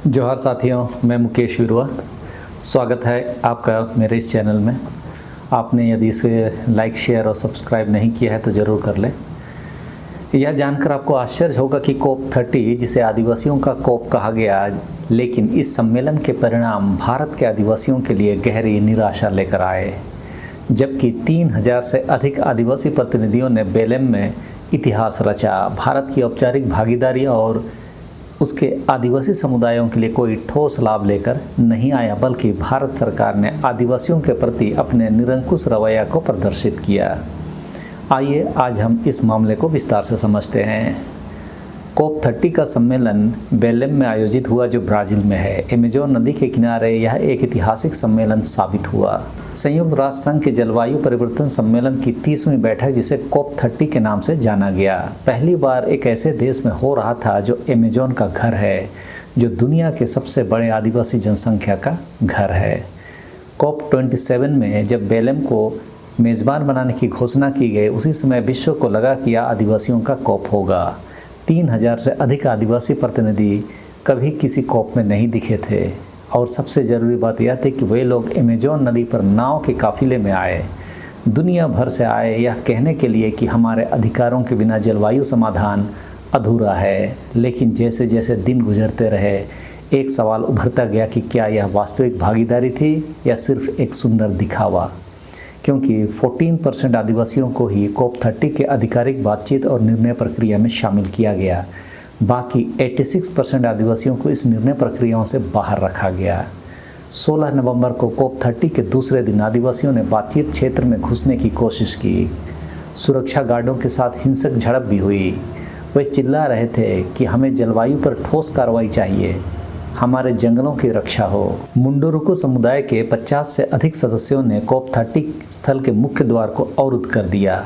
जोहार साथियों, मैं मुकेश विरुआ। स्वागत है आपका मेरे इस चैनल में। आपने यदि इसे लाइक, शेयर और सब्सक्राइब नहीं किया है तो ज़रूर कर लें। यह जानकर आपको आश्चर्य होगा कि COP30, जिसे आदिवासियों का COP कहा गया, लेकिन इस सम्मेलन के परिणाम भारत के आदिवासियों के लिए गहरी निराशा लेकर आए। जबकि 3000 से अधिक आदिवासी प्रतिनिधियों ने बेलेम में इतिहास रचा, भारत की औपचारिक भागीदारी और उसके आदिवासी समुदायों के लिए कोई ठोस लाभ लेकर नहीं आया, बल्कि भारत सरकार ने आदिवासियों के प्रति अपने निरंकुश रवैया को प्रदर्शित किया। आइए आज हम इस मामले को विस्तार से समझते हैं। COP30 का सम्मेलन बेलेम में आयोजित हुआ, जो ब्राज़ील में है। अमेज़न नदी के किनारे यह एक ऐतिहासिक सम्मेलन साबित हुआ। संयुक्त राष्ट्र संघ के जलवायु परिवर्तन सम्मेलन की 30वीं बैठक, जिसे COP30 के नाम से जाना गया, पहली बार एक ऐसे देश में हो रहा था जो अमेज़न का घर है, जो दुनिया के सबसे बड़े आदिवासी जनसंख्या का घर है। COP27 में जब बेलेम को मेज़बान बनाने की घोषणा की गई, उसी समय विश्व को लगा कि यह आदिवासियों का COP होगा। 3000 से अधिक आदिवासी प्रतिनिधि कभी किसी COP में नहीं दिखे थे, और सबसे ज़रूरी बात यह थी कि वे लोग अमेज़न नदी पर नाव के काफिले में आए। दुनिया भर से आए यह कहने के लिए कि हमारे अधिकारों के बिना जलवायु समाधान अधूरा है। लेकिन जैसे जैसे दिन गुजरते रहे, एक सवाल उभरता गया कि क्या यह वास्तविक भागीदारी थी या सिर्फ एक सुंदर दिखावा। क्योंकि 14% आदिवासियों को ही COP30 के आधिकारिक बातचीत और निर्णय प्रक्रिया में शामिल किया गया। बाकी 86% आदिवासियों को इस निर्णय प्रक्रियाओं से बाहर रखा गया। 16 नवंबर को COP30 के दूसरे दिन आदिवासियों ने बातचीत क्षेत्र में घुसने की कोशिश की। सुरक्षा गार्डों के साथ हिंसक झड़प भी हुई। वे चिल्ला रहे थे कि हमें जलवायु पर ठोस कार्रवाई चाहिए, हमारे जंगलों की रक्षा हो। मुंडुरुकु समुदाय के 50 से अधिक सदस्यों ने COP30 स्थल के मुख्य द्वार को अवरुद्ध कर दिया।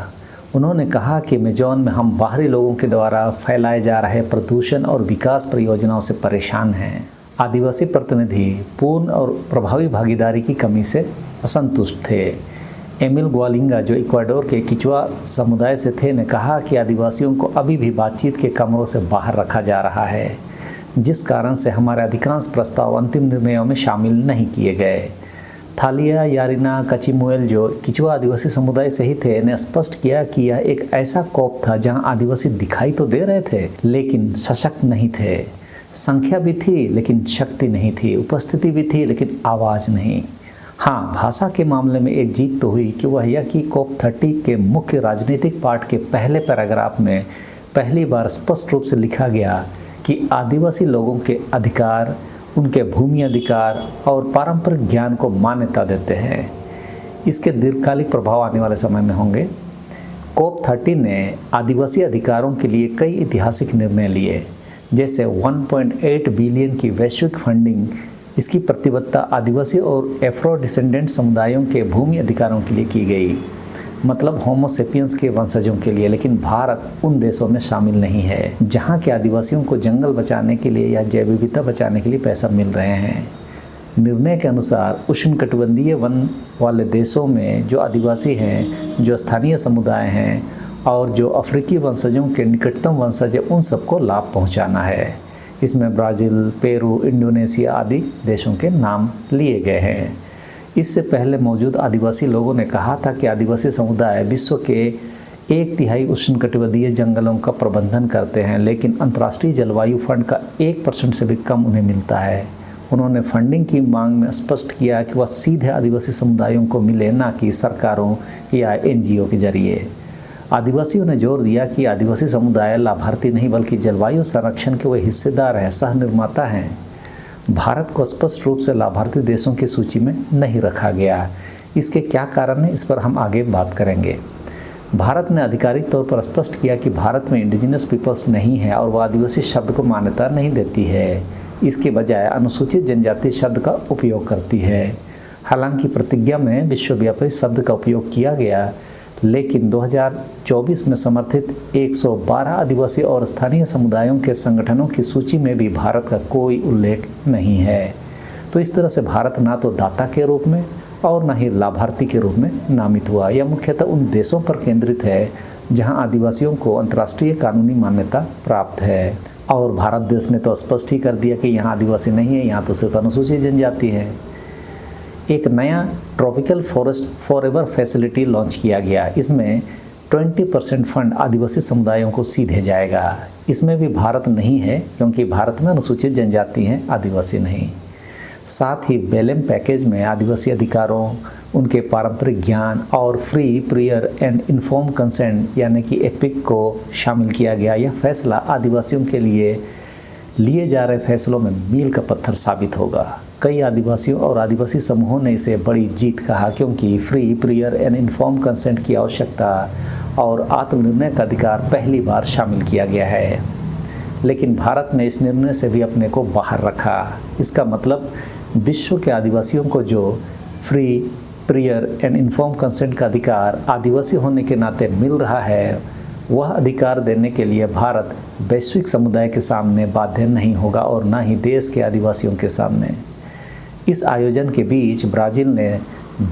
उन्होंने कहा कि अमेज़न में हम बाहरी लोगों के द्वारा फैलाए जा रहे प्रदूषण और विकास परियोजनाओं से परेशान हैं। आदिवासी प्रतिनिधि पूर्ण और प्रभावी भागीदारी की कमी से असंतुष्ट थे। एमिल ग्वालिंगा, जो इक्वाडोर के किचुआ समुदाय से थे, ने कहा कि आदिवासियों को अभी भी बातचीत के कमरों से बाहर रखा जा रहा है, जिस कारण से हमारे अधिकांश प्रस्ताव अंतिम निर्णयों में शामिल नहीं किए गए। थालिया यारिना कचिमुएल, जो किचुआ आदिवासी समुदाय से ही थे, ने स्पष्ट किया कि यह एक ऐसा COP था जहां आदिवासी दिखाई तो दे रहे थे, लेकिन सशक्त नहीं थे। संख्या भी थी लेकिन शक्ति नहीं थी, उपस्थिति भी थी लेकिन आवाज़ नहीं। हाँ, भाषा के मामले में एक जीत तो हुई कि वह यह कि COP30 के मुख्य राजनीतिक पाठ के पहले पैराग्राफ में पहली बार स्पष्ट रूप से लिखा गया कि आदिवासी लोगों के अधिकार, उनके भूमि अधिकार और पारंपरिक ज्ञान को मान्यता देते हैं। इसके दीर्घकालिक प्रभाव आने वाले समय में होंगे। COP30 ने आदिवासी अधिकारों के लिए कई ऐतिहासिक निर्णय लिए, जैसे 1.8 बिलियन की वैश्विक फंडिंग। इसकी प्रतिबद्धता आदिवासी और एफ्रो डिसेंडेंट समुदायों के भूमि अधिकारों के लिए की गई, मतलब होमोसेपियंस के वंशजों के लिए। लेकिन भारत उन देशों में शामिल नहीं है जहां के आदिवासियों को जंगल बचाने के लिए या जैव विविधता बचाने के लिए पैसा मिल रहे हैं। निर्णय के अनुसार उष्णकटिबंधीय वन वाले देशों में जो आदिवासी हैं, जो स्थानीय समुदाय हैं और जो अफ्रीकी वंशजों के निकटतम वंशज हैं, उन सबको लाभ पहुंचाना है। इसमें ब्राज़ील, पेरू, इंडोनेशिया आदि देशों के नाम लिए गए हैं। इससे पहले मौजूद आदिवासी लोगों ने कहा था कि आदिवासी समुदाय विश्व के 1/3 उष्णकटिबंधीय जंगलों का प्रबंधन करते हैं, लेकिन अंतर्राष्ट्रीय जलवायु फंड का 1% से भी कम उन्हें मिलता है। उन्होंने फंडिंग की मांग में स्पष्ट किया कि वह सीधे आदिवासी समुदायों को मिले, न कि सरकारों या NGO के जरिए। आदिवासियों ने जोर दिया कि आदिवासी समुदाय लाभार्थी नहीं बल्कि जलवायु संरक्षण के वे हिस्सेदार हैं, सह निर्माता हैं। भारत को स्पष्ट रूप से लाभार्थी देशों की सूची में नहीं रखा गया। इसके क्या कारण है, इस पर हम आगे बात करेंगे। भारत ने आधिकारिक तौर पर स्पष्ट किया कि भारत में इंडिजिनस पीपल्स नहीं है और वह आदिवासी शब्द को मान्यता नहीं देती है। इसके बजाय अनुसूचित जनजाति शब्द का उपयोग करती है। हालांकि प्रतिज्ञा में विश्वव्यापी शब्द का उपयोग किया गया, लेकिन 2024 में समर्थित 112 आदिवासी और स्थानीय समुदायों के संगठनों की सूची में भी भारत का कोई उल्लेख नहीं है। तो इस तरह से भारत ना तो दाता के रूप में और न ही लाभार्थी के रूप में नामित हुआ। यह मुख्यतः उन देशों पर केंद्रित है जहां आदिवासियों को अंतर्राष्ट्रीय कानूनी मान्यता प्राप्त है। और भारत देश ने तो स्पष्ट ही कर दिया कि यहाँ आदिवासी नहीं है, यहाँ तो सिर्फ अनुसूचित जनजाति है। एक नया tropical forest forever facility launch किया गया। इसमें 20% फंड आदिवासी समुदायों को सीधे जाएगा। इसमें भी भारत नहीं है क्योंकि भारत में अनुसूचित जनजाति हैं, आदिवासी नहीं। साथ ही बेलेम पैकेज में आदिवासी अधिकारों, उनके पारंपरिक ज्ञान और free prior and inform consent यानी कि एपिक को शामिल किया गया। यह फैसला आदिवासियों के लिए जा रहे फैसलों में मील का पत्थर साबित होगा। कई आदिवासियों और आदिवासी समूहों ने इसे बड़ी जीत कहा क्योंकि free prior and inform consent की आवश्यकता और आत्मनिर्णय का अधिकार पहली बार शामिल किया गया है। लेकिन भारत ने इस निर्णय से भी अपने को बाहर रखा। इसका मतलब विश्व के आदिवासियों को जो free prior and inform consent का अधिकार आदिवासी होने के नाते मिल रहा है, वह अधिकार देने के लिए भारत वैश्विक समुदाय के सामने बाध्य नहीं होगा और न ही देश के आदिवासियों के सामने। इस आयोजन के बीच ब्राज़ील ने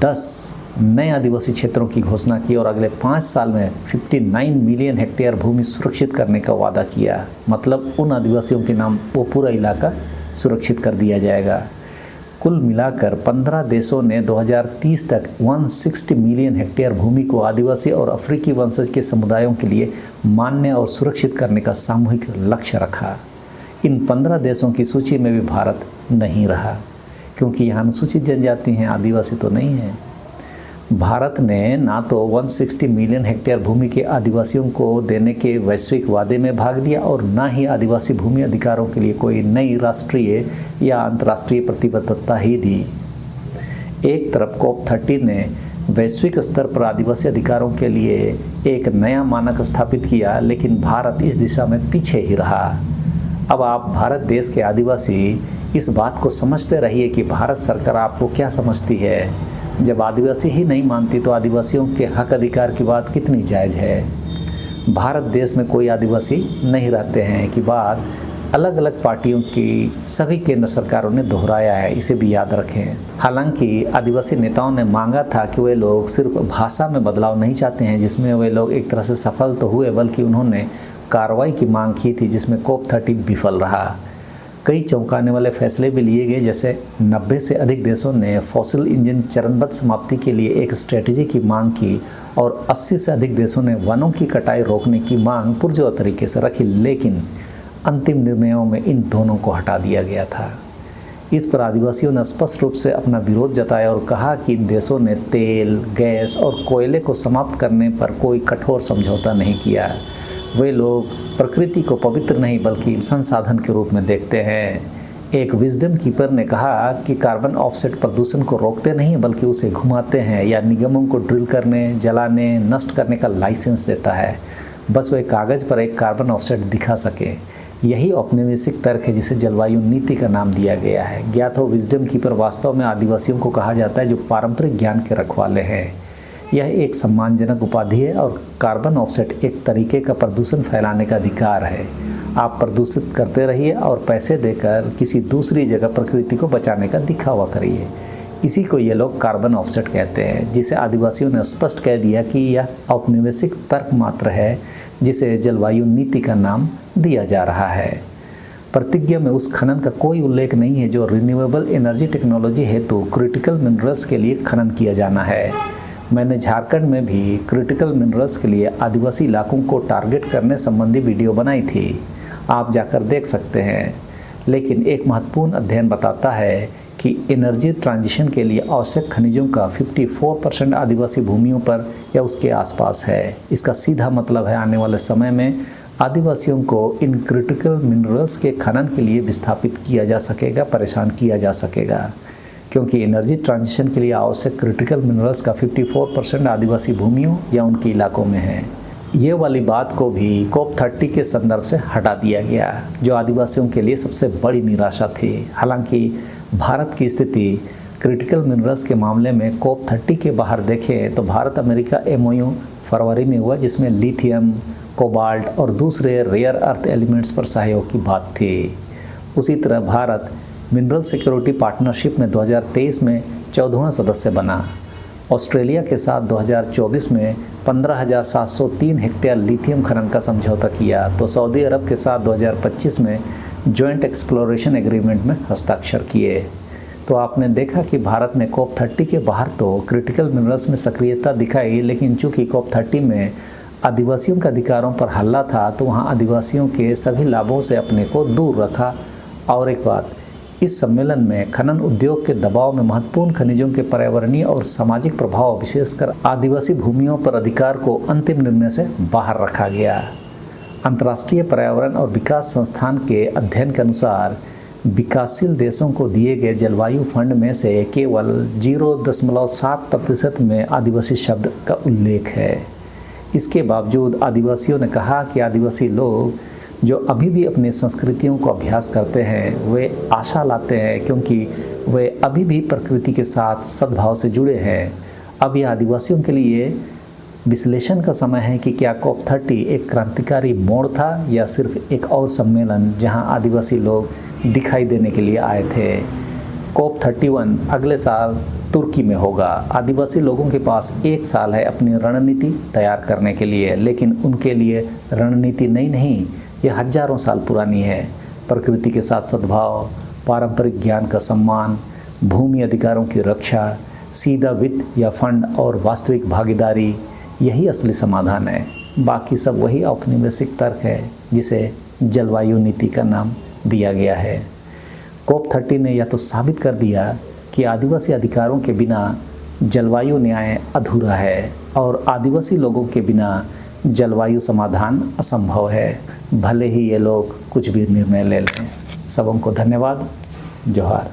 10 नए आदिवासी क्षेत्रों की घोषणा की और अगले 5 साल में 59 मिलियन हेक्टेयर भूमि सुरक्षित करने का वादा किया। मतलब उन आदिवासियों के नाम वो पूरा इलाका सुरक्षित कर दिया जाएगा। कुल मिलाकर 15 देशों ने 2030 तक 160 मिलियन हेक्टेयर भूमि को आदिवासी और अफ्रीकी वंशज के समुदायों के लिए मान्य और सुरक्षित करने का सामूहिक लक्ष्य रखा। इन 15 देशों की सूची में भी भारत नहीं रहा क्योंकि यहाँ अनुसूचित जनजाति हैं, आदिवासी तो नहीं है। भारत ने ना तो 160 मिलियन हेक्टेयर भूमि के आदिवासियों को देने के वैश्विक वादे में भाग लिया और ना ही आदिवासी भूमि अधिकारों के लिए कोई नई राष्ट्रीय या अंतर्राष्ट्रीय प्रतिबद्धता ही दी। एक तरफ COP30 ने वैश्विक स्तर पर आदिवासी अधिकारों के लिए एक नया मानक स्थापित किया, लेकिन भारत इस दिशा में पीछे ही रहा। अब आप भारत देश के आदिवासी इस बात को समझते रहिए कि भारत सरकार आपको क्या समझती है। जब आदिवासी ही नहीं मानती तो आदिवासियों के हक अधिकार की बात कितनी जायज़ है। भारत देश में कोई आदिवासी नहीं रहते हैं कि बात अलग अलग पार्टियों की सभी केंद्र सरकारों ने दोहराया है, इसे भी याद रखें। हालांकि आदिवासी नेताओं ने मांगा था कि वे लोग सिर्फ भाषा में बदलाव नहीं चाहते हैं, जिसमें वे लोग एक तरह से सफल तो हुए, बल्कि उन्होंने कार्रवाई की मांग की थी जिसमें COP30 विफल रहा। कई चौंकाने वाले फैसले भी लिए गए, जैसे 90 से अधिक देशों ने फॉसिल इंजन चरणबद्ध समाप्ति के लिए एक स्ट्रेटजी की मांग की और 80 से अधिक देशों ने वनों की कटाई रोकने की मांग पुरजोर तरीके से रखी, लेकिन अंतिम निर्णयों में इन दोनों को हटा दिया गया था। इस पर आदिवासियों ने स्पष्ट रूप से अपना विरोध जताया और कहा कि इन देशों ने तेल, गैस और कोयले को समाप्त करने पर कोई कठोर समझौता नहीं किया। वे लोग प्रकृति को पवित्र नहीं बल्कि संसाधन के रूप में देखते हैं। एक विजडम कीपर ने कहा कि कार्बन ऑफसेट प्रदूषण को रोकते नहीं बल्कि उसे घुमाते हैं या निगमों को ड्रिल करने, जलाने, नष्ट करने का लाइसेंस देता है, बस वे कागज़ पर एक कार्बन ऑफसेट दिखा सके। यही औपनिवेशिक तर्क है जिसे जलवायु नीति का नाम दिया गया है। ज्ञात हो, विजडम कीपर वास्तव में आदिवासियों को कहा जाता है जो पारंपरिक ज्ञान के रखवाले हैं। यह एक सम्मानजनक उपाधि है और कार्बन ऑफसेट एक तरीके का प्रदूषण फैलाने का अधिकार है। आप प्रदूषित करते रहिए और पैसे देकर किसी दूसरी जगह प्रकृति को बचाने का दिखावा करिए। इसी को ये लोग कार्बन ऑफसेट कहते हैं, जिसे आदिवासियों ने स्पष्ट कह दिया कि यह औपनिवेशिक तर्क मात्र है जिसे जलवायु नीति का नाम दिया जा रहा है। प्रतिज्ञा में उस खनन का कोई उल्लेख नहीं है जो रिन्यूएबल एनर्जी टेक्नोलॉजी हेतु क्रिटिकल मिनरल्स के लिए खनन किया जाना है। मैंने झारखंड में भी क्रिटिकल मिनरल्स के लिए आदिवासी इलाकों को टारगेट करने संबंधी वीडियो बनाई थी, आप जाकर देख सकते हैं। लेकिन एक महत्वपूर्ण अध्ययन बताता है कि एनर्जी ट्रांजिशन के लिए आवश्यक खनिजों का 54% आदिवासी भूमियों पर या उसके आसपास है। इसका सीधा मतलब है आने वाले समय में आदिवासियों को इन क्रिटिकल मिनरल्स के खनन के लिए विस्थापित किया जा सकेगा, परेशान किया जा सकेगा, क्योंकि एनर्जी ट्रांजिशन के लिए आवश्यक क्रिटिकल मिनरल्स का 54% आदिवासी भूमियों या उनके इलाकों में है। ये वाली बात को भी COP30 के संदर्भ से हटा दिया गया, जो आदिवासियों के लिए सबसे बड़ी निराशा थी। हालांकि भारत की स्थिति क्रिटिकल मिनरल्स के मामले में COP30 के बाहर देखें तो भारत अमेरिका MOU फरवरी में हुआ, जिसमें लिथियम, कोबाल्ट और दूसरे रेयर अर्थ एलिमेंट्स पर सहयोग की बात थी। उसी तरह भारत मिनरल सिक्योरिटी पार्टनरशिप में 2023 में 14वां सदस्य बना। ऑस्ट्रेलिया के साथ 2024 में 15,703 हेक्टेयर लिथियम खनन का समझौता किया, तो सऊदी अरब के साथ 2025 में जॉइंट एक्सप्लोरेशन एग्रीमेंट में हस्ताक्षर किए। तो आपने देखा कि भारत ने COP30 के बाहर तो क्रिटिकल मिनरल्स में सक्रियता दिखाई, लेकिन चूंकि COP30 में आदिवासियों के अधिकारों पर हल्ला था, तो वहाँ आदिवासियों के सभी लाभों से अपने को दूर रखा। और एक बात, इस सम्मेलन में खनन उद्योग के दबाव में महत्वपूर्ण खनिजों के पर्यावरणीय और सामाजिक प्रभाव, विशेषकर आदिवासी भूमियों पर अधिकार को अंतिम निर्णय से बाहर रखा गया। अंतर्राष्ट्रीय पर्यावरण और विकास संस्थान के अध्ययन के अनुसार विकासशील देशों को दिए गए जलवायु फंड में से केवल 0.7% में आदिवासी शब्द का उल्लेख है। इसके बावजूद आदिवासियों ने कहा कि आदिवासी लोग जो अभी भी अपनी संस्कृतियों को अभ्यास करते हैं, वे आशा लाते हैं, क्योंकि वे अभी भी प्रकृति के साथ सद्भाव से जुड़े हैं। अब यह आदिवासियों के लिए विश्लेषण का समय है कि क्या COP30 एक क्रांतिकारी मोड़ था या सिर्फ एक और सम्मेलन जहां आदिवासी लोग दिखाई देने के लिए आए थे। COP31 अगले साल तुर्की में होगा। आदिवासी लोगों के पास 1 साल है अपनी रणनीति तैयार करने के लिए, लेकिन उनके लिए रणनीति नई नहीं, यह हजारों साल पुरानी है। प्रकृति के साथ सद्भाव, पारंपरिक ज्ञान का सम्मान, भूमि अधिकारों की रक्षा, सीधा वित्त या फंड और वास्तविक भागीदारी, यही असली समाधान है। बाकी सब वही औपनिवेशिक तर्क है जिसे जलवायु नीति का नाम दिया गया है। COP30 ने यह तो साबित कर दिया कि आदिवासी अधिकारों के बिना जलवायु न्याय अधूरा है और आदिवासी लोगों के बिना जलवायु समाधान असंभव है, भले ही ये लोग कुछ भी निर्णय ले लें। सबों को धन्यवाद। जोहार।